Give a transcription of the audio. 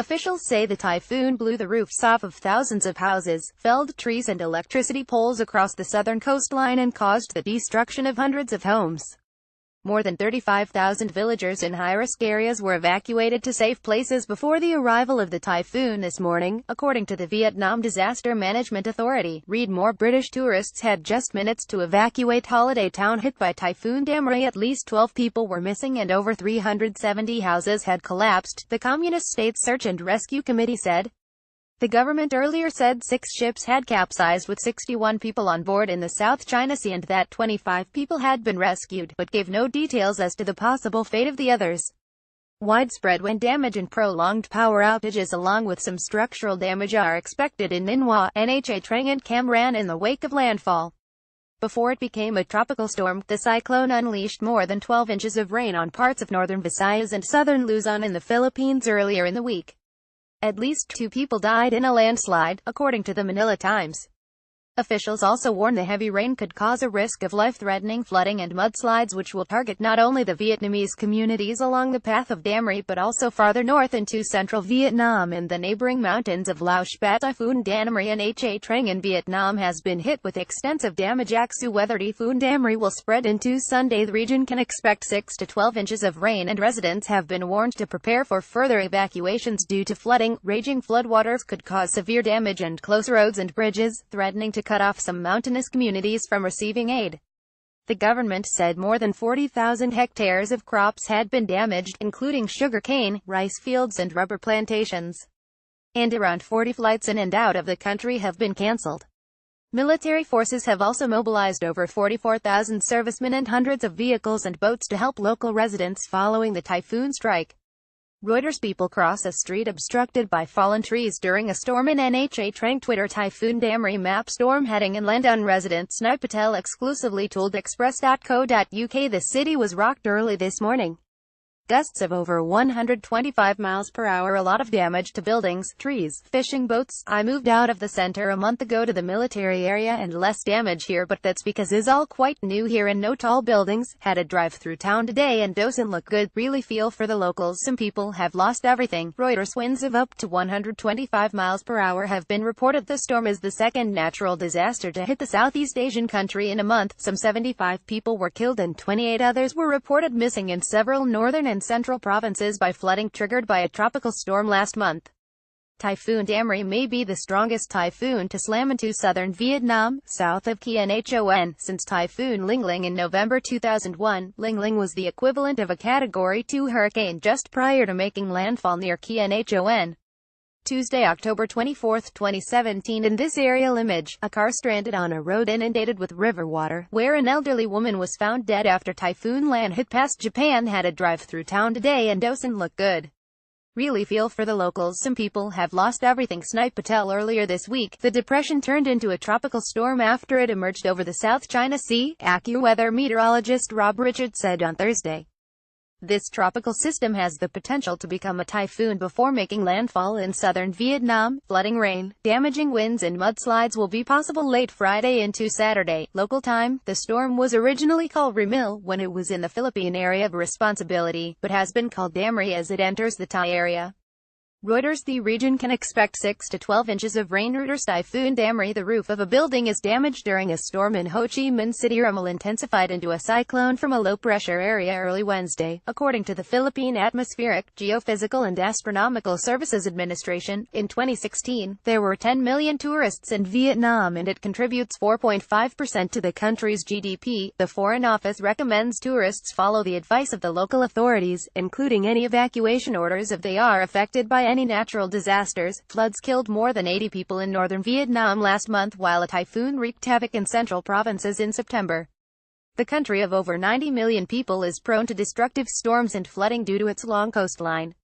Officials say the typhoon blew the roofs off of thousands of houses, felled trees and electricity poles across the southern coastline and caused the destruction of hundreds of homes. More than 35,000 villagers in high-risk areas were evacuated to safe places before the arrival of the typhoon this morning, according to the Vietnam Disaster Management Authority. Read more. British tourists had just minutes to evacuate holiday town hit by Typhoon Damrey. At least 12 people were missing and over 370 houses had collapsed, the Communist States Search and Rescue Committee said. The government earlier said 6 ships had capsized with 61 people on board in the South China Sea and that 25 people had been rescued, but gave no details as to the possible fate of the others. Widespread wind damage and prolonged power outages along with some structural damage are expected in Ninh Hoa, Nha Trang and Cam Ranh in the wake of landfall. Before it became a tropical storm, the cyclone unleashed more than 12 inches of rain on parts of northern Visayas and southern Luzon in the Philippines earlier in the week. At least 2 people died in a landslide, according to the Manila Times. Officials also warn the heavy rain could cause a risk of life-threatening flooding and mudslides which will target not only the Vietnamese communities along the path of Damrey but also farther north into central Vietnam and the neighboring mountains of Lao Spat. Typhoon Damrey and Nha Trang in Vietnam has been hit with extensive damage. Whether Typhoon Damrey will spread into Sunday. The region can expect 6 to 12 inches of rain and residents have been warned to prepare for further evacuations due to flooding. Raging floodwaters could cause severe damage and close roads and bridges, threatening to cut off some mountainous communities from receiving aid. The government said more than 40,000 hectares of crops had been damaged, including sugarcane, rice fields and rubber plantations. And around 40 flights in and out of the country have been cancelled. Military forces have also mobilized over 44,000 servicemen and hundreds of vehicles and boats to help local residents following the typhoon strike. Reuters. People cross a street obstructed by fallen trees during a storm in Nha Trang. Twitter. Typhoon Damrey map storm heading inland. Resident Snipe Patel exclusively told Express.co.uk the city was rocked early this morning. Gusts of over 125 miles per hour, a lot of damage to buildings, trees, fishing boats. I moved out of the center a month ago to the military area and less damage here, but that's because it's all quite new here and no tall buildings. Had a drive through town today and doesn't look good. Really feel for the locals. Some people have lost everything. Reuters. Winds of up to 125 miles per hour have been reported. The storm is the second natural disaster to hit the Southeast Asian country in a month. Some 75 people were killed and 28 others were reported missing in several northern and central provinces by flooding triggered by a tropical storm last month. Typhoon Damrey may be the strongest typhoon to slam into southern Vietnam, south of Quon, since Typhoon Ling Ling in November 2001. Ling Ling was the equivalent of a Category 2 hurricane just prior to making landfall near Quon. Tuesday, October 24, 2017. In this aerial image, a car stranded on a road inundated with river water, where an elderly woman was found dead after Typhoon Lan hit past Japan. Had a drive through town today and doesn't look good. Really feel for the locals. Some people have lost everything. Snipe Patel. Earlier this week, the depression turned into a tropical storm after it emerged over the South China Sea, AccuWeather meteorologist Rob Richards said on Thursday. This tropical system has the potential to become a typhoon before making landfall in southern Vietnam. Flooding, rain, damaging winds and mudslides will be possible late Friday into Saturday, local time. The storm was originally called Remil when it was in the Philippine area of responsibility, but has been called Damrey as it enters the Thai area. Reuters. The region can expect 6 to 12 inches of rain. Reuters. Typhoon Damrey. The roof of a building is damaged during a storm in Ho Chi Minh City. Remil intensified into a cyclone from a low-pressure area early Wednesday, according to the Philippine Atmospheric, Geophysical and Astronomical Services Administration. In 2016, there were 10 million tourists in Vietnam and it contributes 4.5% to the country's GDP. The Foreign Office recommends tourists follow the advice of the local authorities, including any evacuation orders if they are affected by any natural disasters. Floods killed more than 80 people in northern Vietnam last month, while a typhoon wreaked havoc in central provinces in September. The country of over 90 million people is prone to destructive storms and flooding due to its long coastline.